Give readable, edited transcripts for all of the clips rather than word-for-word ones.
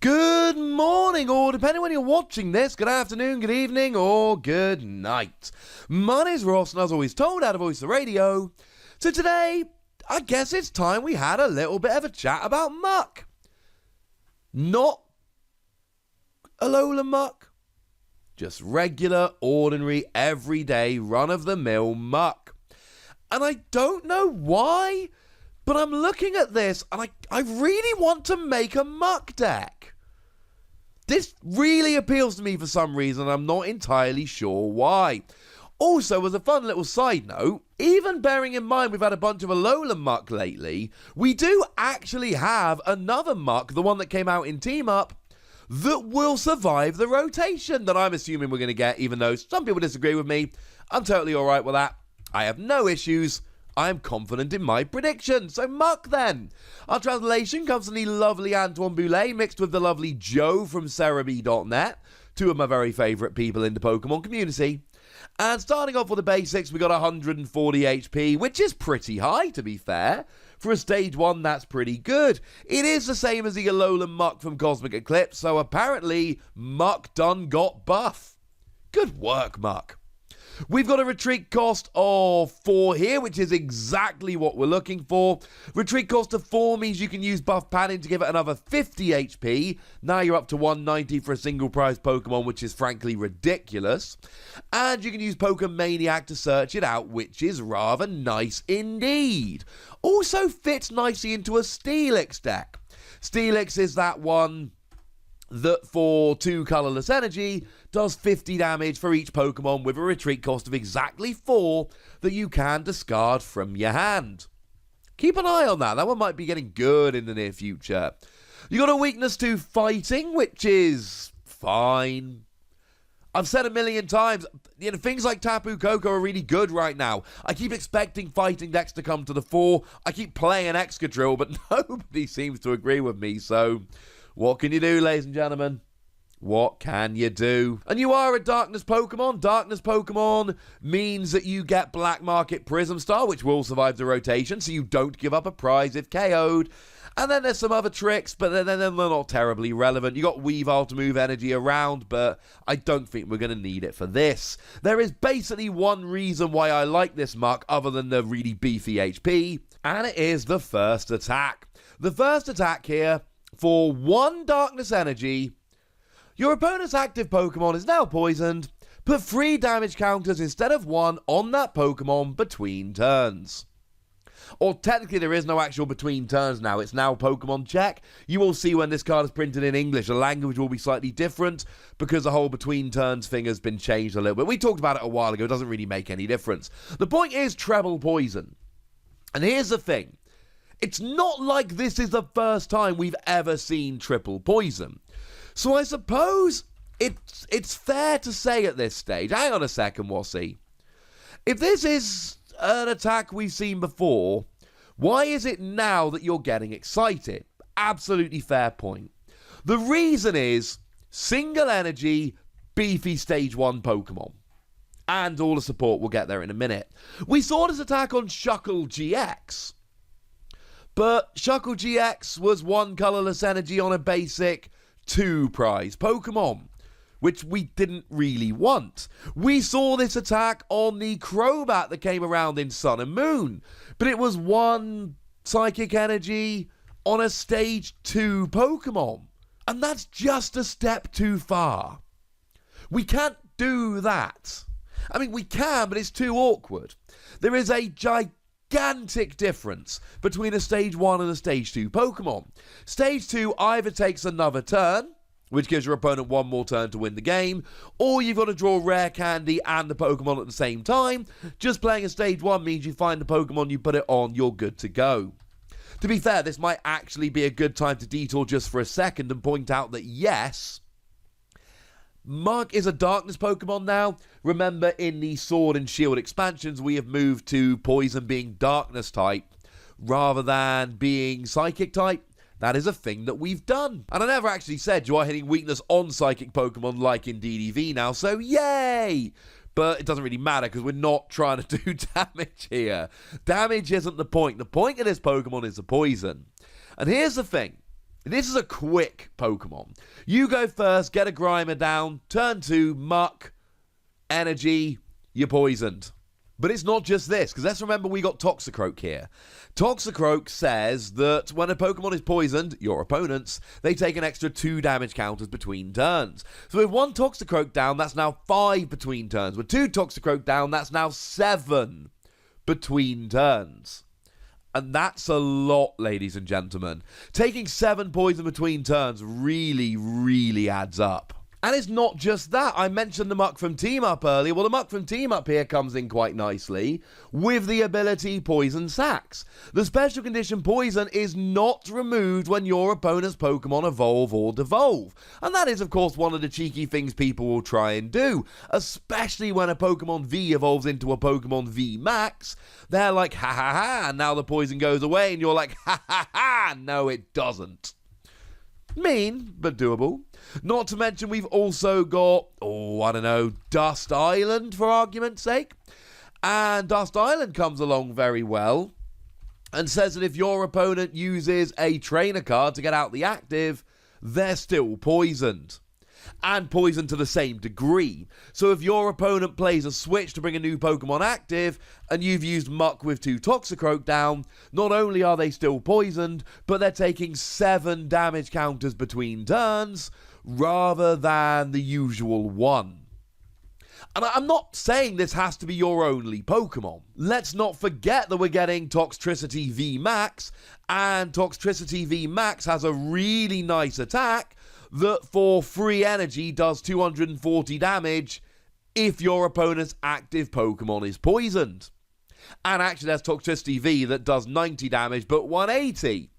Good morning, or depending when you're watching this, good afternoon, good evening, or good night. My name's Ross, and as always told, out of Voice of Radio. So today, I guess it's time we had a little bit of a chat about Muk. Not Alolan Muk, just regular, ordinary, everyday, run-of-the-mill Muk. And I don't know why, but I'm looking at this, and I really want to make a Muk deck. This really appeals to me for some reason, I'm not entirely sure why. Also, as a fun little side note, even bearing in mind we've had a bunch of Alolan Muk lately, we do actually have another Muk, the one that came out in Team Up, that will survive the rotation that I'm assuming we're going to get, even though some people disagree with me. I'm totally alright with that. I have no issues. I am confident in my prediction. So Muk then. Our translation comes from the lovely Antoine Boulet mixed with the lovely Joe from Cerebi.net, two of my very favourite people in the Pokemon community. And starting off with the basics, we got 140 HP, which is pretty high, to be fair. For a stage 1, that's pretty good. It is the same as the Alolan Muk from Cosmic Eclipse, so apparently Muk done got buff. Good work, Muk. We've got a retreat cost of 4 here, which is exactly what we're looking for. Retreat cost of 4 means you can use buff padding to give it another 50 HP. Now you're up to 190 for a single prize Pokemon, which is frankly ridiculous. And you can use Pokemaniac to search it out, which is rather nice indeed. Also fits nicely into a Steelix deck. Steelix is that one that for 2 colourless energy does 50 damage for each Pokemon with a retreat cost of exactly 4 that you can discard from your hand. Keep an eye on that. That one might be getting good in the near future. You got a weakness to fighting, which is fine. I've said a million times, things like Tapu Koko are really good right now. I keep expecting fighting decks to come to the fore. I keep playing Excadrill, but nobody seems to agree with me, so what can you do, ladies and gentlemen? What can you do? And you are a Darkness Pokemon. Darkness Pokemon means that you get Black Market Prism Star, which will survive the rotation, so you don't give up a prize if KO'd. And then there's some other tricks, but then they're not terribly relevant. You got Weavile to move energy around, but I don't think we're going to need it for this. There is basically one reason why I like this Muk, other than the really beefy HP, and it is the first attack. The first attack here, for 1 Darkness Energy, your opponent's active Pokemon is now poisoned. Put 3 damage counters instead of 1 on that Pokemon between turns. Or technically there is no actual between turns now, it's now Pokemon check. You will see when this card is printed in English, the language will be slightly different because the whole between turns thing has been changed a little bit. We talked about it a while ago, it doesn't really make any difference. The point is treble poison. And here's the thing. It's not like this is the first time we've ever seen triple poison. So I suppose it's fair to say at this stage, hang on a second, Wassy. If this is an attack we've seen before, why is it now that you're getting excited? Absolutely fair point. The reason is single energy, beefy stage 1 Pokemon. And all the support, we'll get there in a minute. We saw this attack on Shuckle GX. But Shuckle GX was 1 colourless energy on a basic 2 prize Pokemon, which we didn't really want. We saw this attack on the Crobat that came around in Sun and Moon, but it was 1 psychic energy on a stage 2 Pokemon. And that's just a step too far. We can't do that. I mean, we can, but it's too awkward. There is a gigantic difference between a stage 1 and a stage 2 Pokemon. Stage 2 either takes another turn, which gives your opponent 1 more turn to win the game, or you've got to draw rare candy and the Pokemon at the same time. Just playing a stage 1 means you find the Pokemon, you put it on, you're good to go. To be fair, this might actually be a good time to detour just for a second and point out that yes, Muk is a Darkness Pokemon now. Remember, in the Sword and Shield expansions, we have moved to Poison being Darkness type rather than being Psychic type. That is a thing that we've done. And I never actually said you are hitting weakness on Psychic Pokemon like in DDV now, so yay! But it doesn't really matter because we're not trying to do damage here. Damage isn't the point. The point of this Pokemon is the poison. And here's the thing. This is a quick Pokemon. You go first, get a Grimer down, turn 2, Muk, Energy, you're poisoned. But it's not just this, because let's remember we got Toxicroak here. Toxicroak says that when a Pokemon is poisoned, your opponents, they take an extra 2 damage counters between turns. So with 1 Toxicroak down, that's now 5 between turns. With 2 Toxicroak down, that's now 7 between turns. And that's a lot, ladies and gentlemen. Taking 7 poison between turns really, really adds up. And it's not just that. I mentioned the Muk from Team Up earlier. Well, the Muk from Team Up here comes in quite nicely with the ability Poison Sacs. The special condition Poison is not removed when your opponent's Pokemon evolve or devolve. And that is, of course, one of the cheeky things people will try and do. Especially when a Pokemon V evolves into a Pokemon V Max. They're like, ha ha ha, and now the poison goes away. And you're like, ha ha ha, no it doesn't. Mean, but doable. Not to mention we've also got, Dust Island, for argument's sake. And Dust Island comes along very well and says that if your opponent uses a trainer card to get out the active, they're still poisoned. And poisoned to the same degree. So if your opponent plays a switch to bring a new Pokemon active, and you've used Muk with 2 Toxicroak down, not only are they still poisoned, but they're taking 7 damage counters between turns, rather than the usual 1. And I'm not saying this has to be your only Pokemon. Let's not forget that we're getting Toxtricity V Max, and Toxtricity V Max has a really nice attack that for free energy does 240 damage if your opponent's active Pokemon is poisoned. And actually there's Toxtricity V that does 90 damage but 180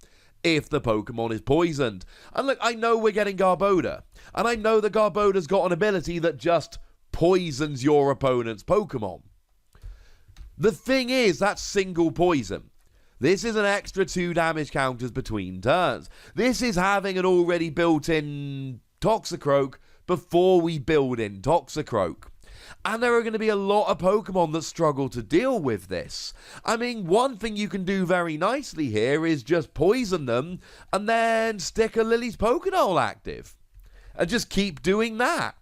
if the Pokemon is poisoned. And look, I know we're getting Garbodor, and I know that Garboda's got an ability that just poisons your opponent's Pokemon. The thing is, that's single poison. This is an extra 2 damage counters between turns. This is having an already built-in Toxicroak before we build in Toxicroak. And there are going to be a lot of Pokemon that struggle to deal with this. I mean, one thing you can do very nicely here is just poison them and then stick a Lily's Pokédoll active. And just keep doing that.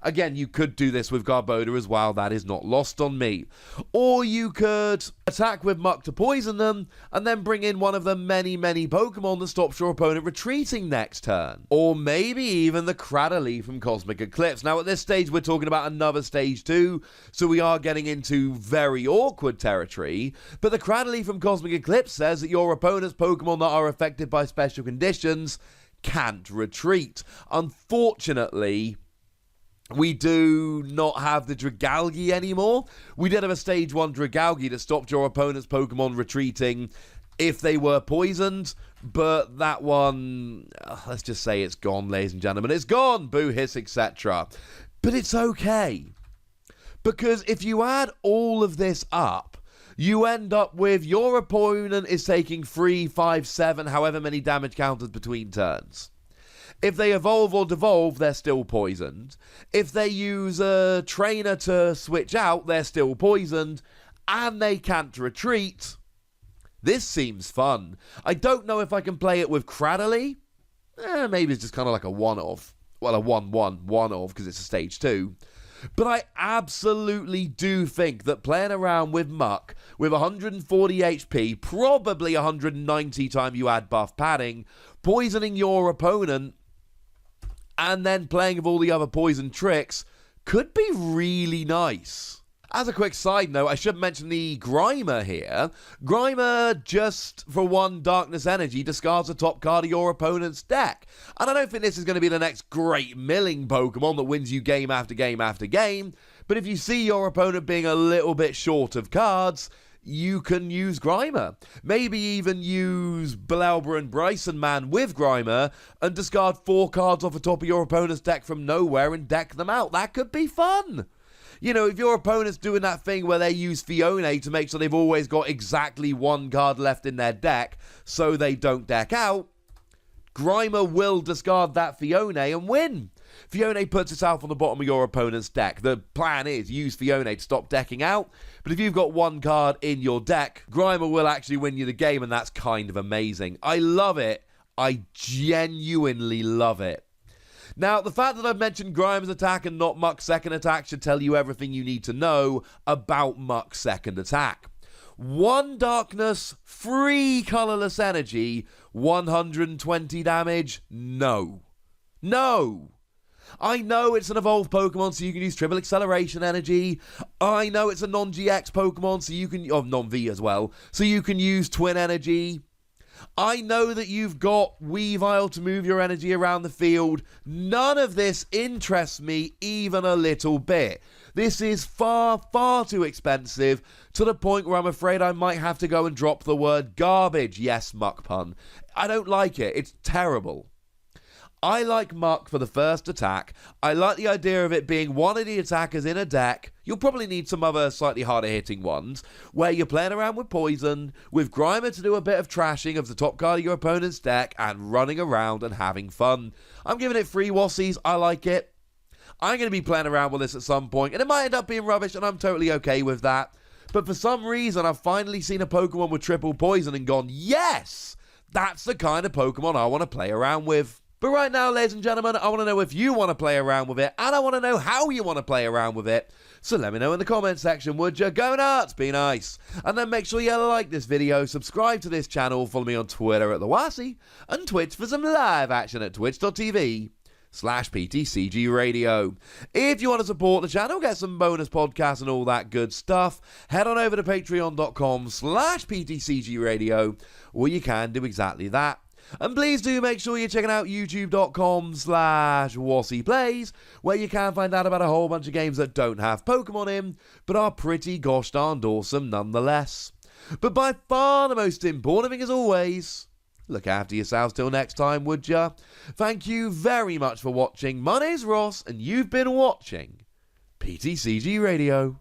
Again, you could do this with Garbodor as well, that is not lost on me. Or you could attack with Muk to poison them, and then bring in one of the many, many Pokemon that stops your opponent retreating next turn. Or maybe even the Cradily from Cosmic Eclipse. Now at this stage we're talking about another stage 2, so we are getting into very awkward territory, but the Cradily from Cosmic Eclipse says that your opponent's Pokemon that are affected by special conditions can't retreat. Unfortunately, we do not have the Dragalge anymore. We did have a stage 1 Dragalge that stopped your opponent's Pokemon retreating if they were poisoned, but that one, let's just say it's gone, ladies and gentlemen. It's gone, boo, hiss, etc. But it's okay, because if you add all of this up, you end up with your opponent is taking 3, 5, 7, however many damage counters between turns. If they evolve or devolve, they're still poisoned. If they use a trainer to switch out, they're still poisoned. And they can't retreat. This seems fun. I don't know if I can play it with Cradily. Maybe it's just kind of like a one-off. Well, a 1-1 one-off because it's a stage 2. But I absolutely do think that playing around with Muk with 140 HP, probably 190 time you add buff padding, poisoning your opponent, and then playing with all the other poison tricks could be really nice. As a quick side note, I should mention the Grimer here. Grimer, just for 1 Darkness Energy, discards the top card of your opponent's deck. And I don't think this is going to be the next great milling Pokemon that wins you game after game after game. But if you see your opponent being a little bit short of cards, you can use Grimer. Maybe even use Belelba and Bryson Man with Grimer and discard 4 cards off the top of your opponent's deck from nowhere and deck them out. That could be fun. You know, if your opponent's doing that thing where they use Fione to make sure they've always got exactly 1 card left in their deck so they don't deck out, Grimer will discard that Fione and win. Fione puts itself on the bottom of your opponent's deck. The plan is use Fione to stop decking out, but if you've got 1 card in your deck, Grimer will actually win you the game, and that's kind of amazing. I love it. I genuinely love it. Now, the fact that I've mentioned Grime's attack and not Muk's second attack should tell you everything you need to know about Muk's second attack. 1 darkness, 3 colorless energy, 120 damage? No. No! I know it's an evolved Pokemon, so you can use triple acceleration energy. I know it's a non-GX Pokemon, so you can... Oh, non-V as well. So you can use twin energy. I know that you've got Weavile to move your energy around the field. None of this interests me even a little bit. This is far, far too expensive, to the point where I'm afraid I might have to go and drop the word garbage. Yes, Muk pun. I don't like it. It's terrible. I like Muk for the first attack. I like the idea of it being one of the attackers in a deck. You'll probably need some other slightly harder hitting ones, where you're playing around with poison, with Grimer to do a bit of trashing of the top card of your opponent's deck, and running around and having fun. I'm giving it 3 Wassies. I like it. I'm going to be playing around with this at some point, and it might end up being rubbish, and I'm totally okay with that. But for some reason, I've finally seen a Pokemon with triple poison and gone, yes! That's the kind of Pokemon I want to play around with. But right now, ladies and gentlemen, I want to know if you want to play around with it, and I want to know how you want to play around with it. So let me know in the comments section, would you? Go nuts, be nice. And then make sure you like this video, subscribe to this channel, follow me on Twitter at The Wassie, and Twitch for some live action at twitch.tv/PTCGRadio. If you want to support the channel, get some bonus podcasts and all that good stuff, head on over to patreon.com/PTCGRadio, where you can do exactly that. And please do make sure you're checking out youtube.com/WassiePlays, where you can find out about a whole bunch of games that don't have Pokemon in, but are pretty gosh darned awesome nonetheless. But by far the most important thing as always, look after yourselves till next time, would ya? Thank you very much for watching. My name's Ross, and you've been watching PTCG Radio.